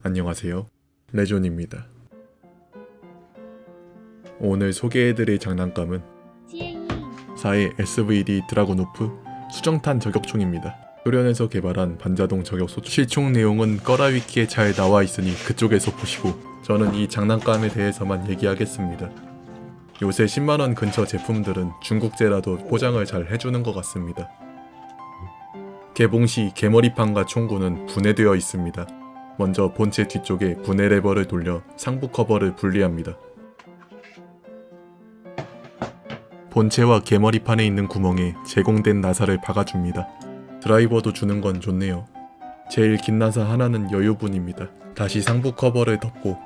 안녕하세요, 레존입니다. 오늘 소개해드릴 장난감은 4의 SVD 드라곤우프 수정탄 저격총입니다. 소련에서 개발한 반자동 저격소. 실총 내용은 꺼라위키에 잘 나와있으니 그쪽에서 보시고, 저는 이 장난감에 대해서만 얘기하겠습니다. 요새 10만원 근처 제품들은 중국제라도 포장을 잘 해주는 것 같습니다. 개봉 시 개머리판과 총구는 분해되어 있습니다. 먼저 본체 뒤쪽에 분해 레버를 돌려 상부 커버를 분리합니다. 본체와 개머리판에 있는 구멍에 제공된 나사를 박아줍니다. 드라이버도 주는 건 좋네요. 제일 긴 나사 하나는 여유분입니다. 다시 상부 커버를 덮고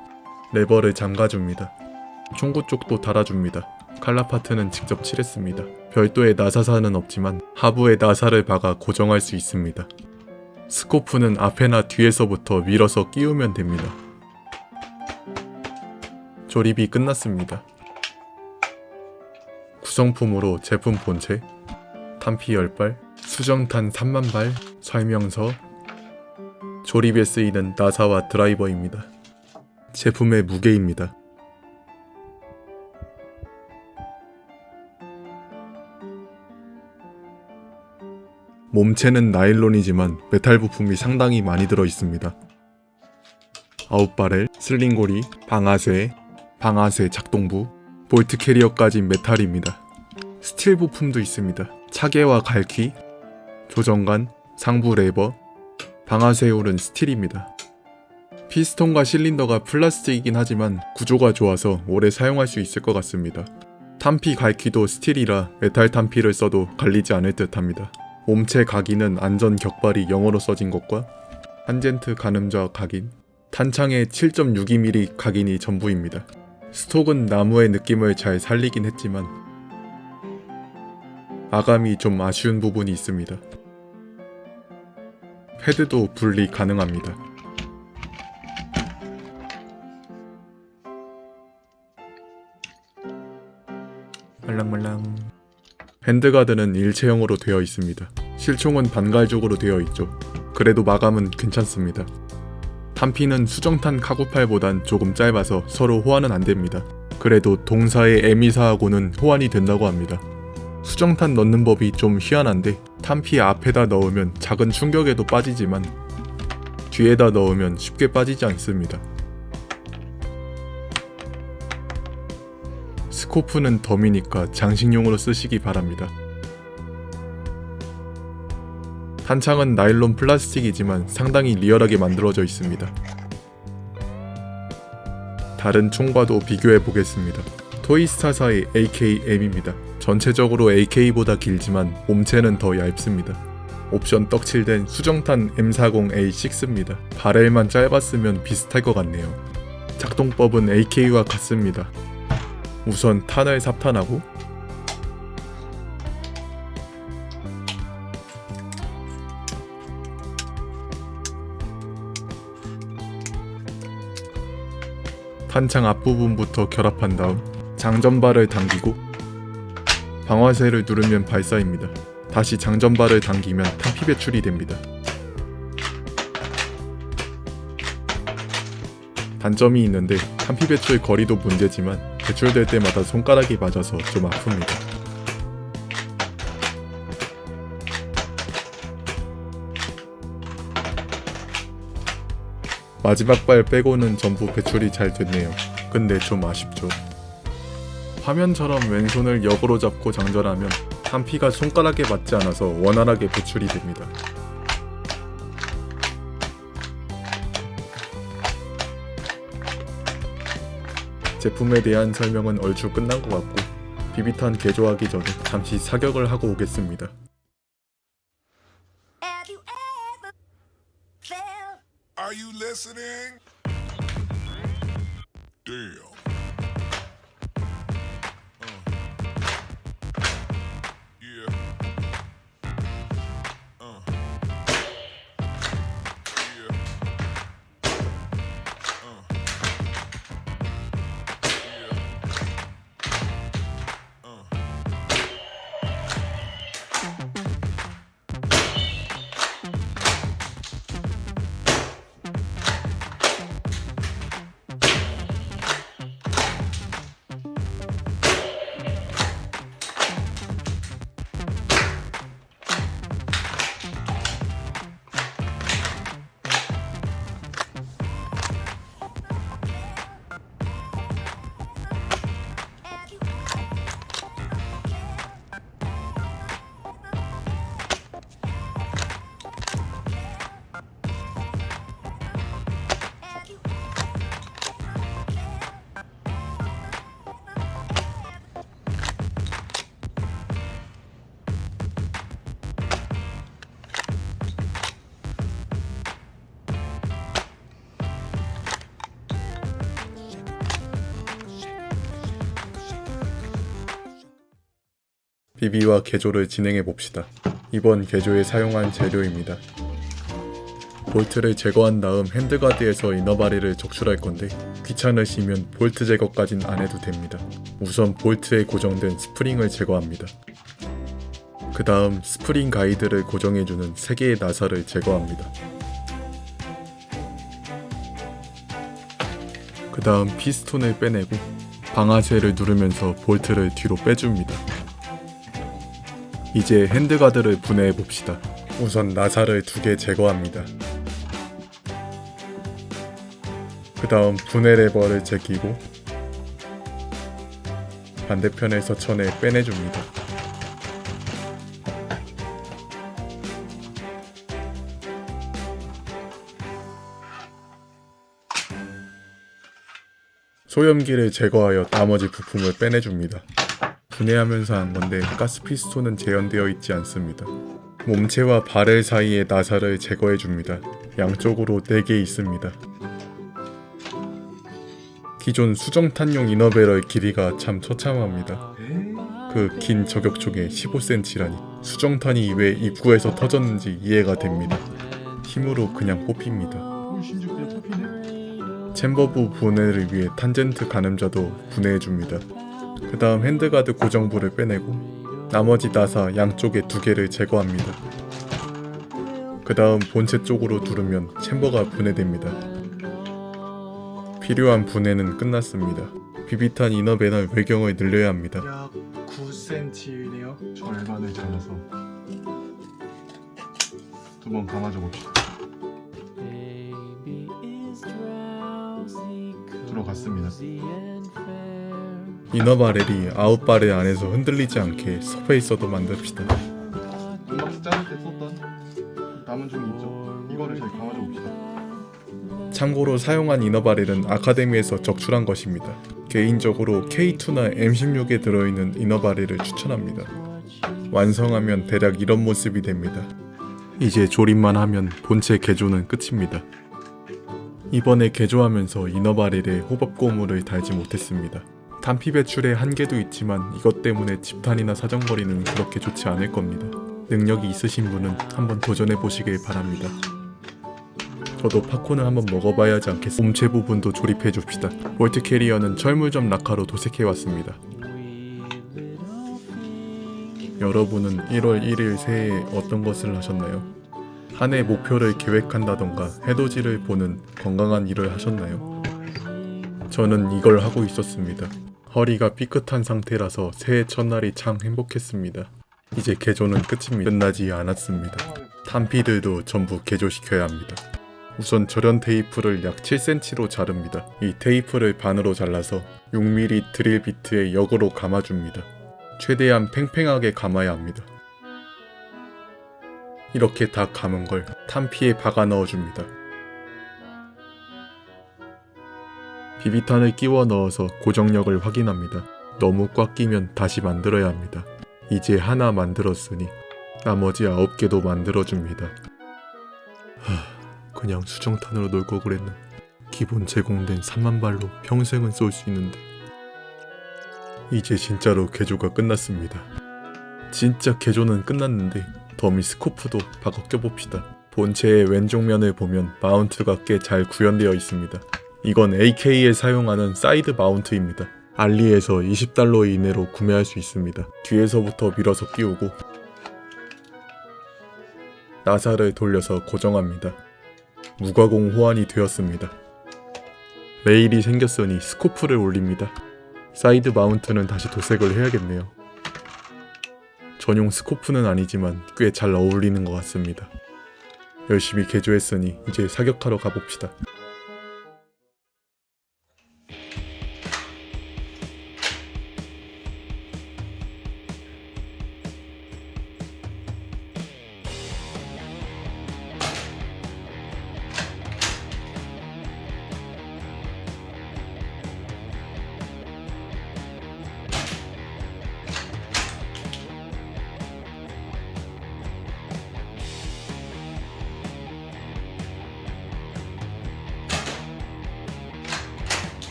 레버를 잠가줍니다. 총구 쪽도 달아줍니다. 칼라 파트는 직접 칠했습니다. 별도의 나사사는 없지만 하부에 나사를 박아 고정할 수 있습니다. 스코프는 앞에나 뒤에서부터 밀어서 끼우면 됩니다. 조립이 끝났습니다. 구성품으로 제품 본체, 탄피 10발, 수정탄 3만발, 설명서, 조립에 쓰이는 나사와 드라이버입니다. 제품의 무게입니다. 몸체는 나일론이지만 메탈 부품이 상당히 많이 들어있습니다. 아웃바렐, 슬링고리, 방아쇠 작동부, 볼트 캐리어까지 메탈입니다. 스틸 부품도 있습니다. 차계와 갈퀴, 조정관, 상부 레버, 방아쇠 홀은 스틸입니다. 피스톤과 실린더가 플라스틱이긴 하지만 구조가 좋아서 오래 사용할 수 있을 것 같습니다. 탄피 갈퀴도 스틸이라 메탈 탄피를 써도 갈리지 않을 듯 합니다. 몸체 각인은 안전 격발이 영어로 써진 것과 탄젠트 가늠좌 각인, 탄창의 7.62mm 각인이 전부입니다. 스톡은 나무의 느낌을 잘 살리긴 했지만 마감이 좀 아쉬운 부분이 있습니다. 패드도 분리 가능합니다. 말랑말랑. 핸드가드는 일체형으로 되어 있습니다. 실총은 반갈죽으로 되어 있죠. 그래도 마감은 괜찮습니다. 탄피는 수정탄 카구팔보단 조금 짧아서 서로 호환은 안됩니다. 그래도 동사의 M24하고는 호환이 된다고 합니다. 수정탄 넣는 법이 좀 희한한데 탄피 앞에다 넣으면 작은 충격에도 빠지지만 뒤에다 넣으면 쉽게 빠지지 않습니다. 스코프는 덤이니까 장식용으로 쓰시기 바랍니다. 탄창은 나일론 플라스틱이지만 상당히 리얼하게 만들어져 있습니다. 다른 총과도 비교해 보겠습니다. 토이스타사의 AKM입니다. 전체적으로 AK보다 길지만 몸체는 더 얇습니다. 옵션 떡칠된 수정탄 M40A6입니다. 바렐만 짧았으면 비슷할 것 같네요. 작동법은 AK와 같습니다. 우선 탄을 삽탄하고 탄창 앞부분부터 결합한 다음 장전발을 당기고 방아쇠를 누르면 발사입니다. 다시 장전발을 당기면 탄피 배출이 됩니다. 단점이 있는데 탄피 배출 거리도 문제지만 배출될 때마다 손가락이 맞아서 좀 아픕니다. 마지막 발 빼고는 전부 배출이 잘 됐네요. 근데 좀 아쉽죠. 화면처럼 왼손을 역으로 잡고 장전하면 탄피가 손가락에 맞지 않아서 원활하게 배출이 됩니다. 제품에 대한 설명은 얼추 끝난 것 같고 비비탄 개조하기 전에 잠시 사격을 하고 오겠습니다. Are you listening? Damn. Yeah. Yeah. 비비와 개조를 진행해 봅시다. 이번 개조에 사용한 재료입니다. 볼트를 제거한 다음 핸드가드에서 이너바리를 적출할 건데 귀찮으시면 볼트 제거까진 안 해도 됩니다. 우선 볼트에 고정된 스프링을 제거합니다. 그 다음 스프링 가이드를 고정해주는 3개의 나사를 제거합니다. 그 다음 피스톤을 빼내고 방아쇠를 누르면서 볼트를 뒤로 빼줍니다. 이제 핸드가드를 분해해 봅시다. 우선 나사를 2개 제거합니다. 그 다음 분해 레버를 제끼고 반대편에서 천에 빼내줍니다. 소염기를 제거하여 나머지 부품을 빼내줍니다. 분해하면서 한 건데 가스 피스톤은 재현되어 있지 않습니다. 몸체와 바렐 사이의 나사를 제거해줍니다. 양쪽으로 4개 있습니다. 기존 수정탄용 이너배럴 길이가 참 처참합니다. 그 긴 저격총에 15cm라니 수정탄이 왜 입구에서 터졌는지 이해가 됩니다. 힘으로 그냥 뽑힙니다. 챔버부 분해를 위해 탄젠트 가늠자도 분해해줍니다. 그 다음 핸드가드 고정부를 빼내고 나머지 나사 양쪽에 2개를 제거합니다. 그 다음 본체 쪽으로 누르면 챔버가 분해됩니다. 필요한 분해는 끝났습니다. 비비탄 이너배널 외경을 늘려야 합니다. 약 9cm네요. 절반을 잘라서 2번 감아줘 봅시다. 들어갔습니다. 이너바렐이 아웃바렐 안에서 흔들리지 않게 서페이서도 만듭시다. 음악 자를 때 썼던 남은 종이 있죠? 이거를 잘 감아줘 봅시다. 참고로 사용한 이너바렐은 아카데미에서 적출한 것입니다. 개인적으로 K2나 M16에 들어있는 이너바렐을 추천합니다. 완성하면 대략 이런 모습이 됩니다. 이제 조립만 하면 본체 개조는 끝입니다. 이번에 개조하면서 이너바렐에 호법 고무를 달지 못했습니다. 단피 배출에 한계도 있지만 이것 때문에 집탄이나 사정거리는 그렇게 좋지 않을 겁니다. 능력이 있으신 분은 한번 도전해 보시길 바랍니다. 저도 팝콘을 한번 먹어봐야 하지 않겠습니까? 몸체 부분도 조립해줍시다. 볼트 캐리어는 철물점 라카로 도색해왔습니다. 여러분은 1월 1일 새해에 어떤 것을 하셨나요? 한 해 목표를 계획한다던가 해돋이를 보는 건강한 일을 하셨나요? 저는 이걸 하고 있었습니다. 허리가 삐끗한 상태라서 새해 첫날이 참 행복했습니다. 이제 개조는 끝입니다. 끝나지 않았습니다. 탄피들도 전부 개조시켜야 합니다. 우선 절연 테이프를 약 7cm로 자릅니다. 이 테이프를 반으로 잘라서 6mm 드릴 비트에 역으로 감아줍니다. 최대한 팽팽하게 감아야 합니다. 이렇게 다 감은 걸 탄피에 박아 넣어줍니다. 비비탄을 끼워 넣어서 고정력을 확인합니다. 너무 꽉 끼면 다시 만들어야 합니다. 이제 하나 만들었으니 나머지 9개도 만들어줍니다. 그냥 수정탄으로 놀 걸 그랬나. 기본 제공된 3만 발로 평생은 쏠 수 있는데. 이제 진짜로 개조가 끝났습니다. 진짜 개조는 끝났는데 더미 스코프도 박아 껴봅시다. 본체의 왼쪽 면을 보면 마운트가 꽤 잘 구현되어 있습니다. 이건 AK에 사용하는 사이드 마운트입니다. 알리에서 $20 이내로 구매할 수 있습니다. 뒤에서부터 밀어서 끼우고 나사를 돌려서 고정합니다. 무가공 호환이 되었습니다. 레일이 생겼으니 스코프를 올립니다. 사이드 마운트는 다시 도색을 해야겠네요. 전용 스코프는 아니지만 꽤 잘 어울리는 것 같습니다. 열심히 개조했으니 이제 사격하러 가봅시다.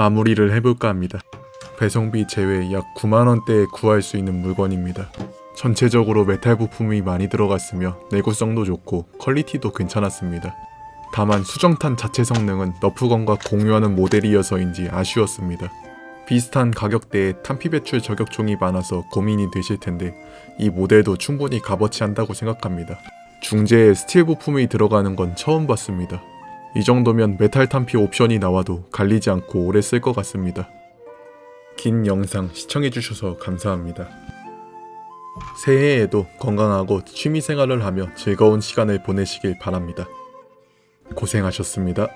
마무리를 해볼까 합니다. 배송비 제외 약 9만원대에 구할 수 있는 물건입니다. 전체적으로 메탈 부품이 많이 들어갔으며 내구성도 좋고 퀄리티도 괜찮았습니다. 다만 수정탄 자체 성능은 너프건과 공유하는 모델이어서인지 아쉬웠습니다. 비슷한 가격대에 탄피 배출 저격총이 많아서 고민이 되실 텐데 이 모델도 충분히 값어치 한다고 생각합니다. 중재에 스틸 부품이 들어가는 건 처음 봤습니다. 이 정도면 메탈 탄피 옵션이 나와도 갈리지 않고 오래 쓸 것 같습니다. 긴 영상 시청해주셔서 감사합니다. 새해에도 건강하고 취미생활을 하며 즐거운 시간을 보내시길 바랍니다. 고생하셨습니다.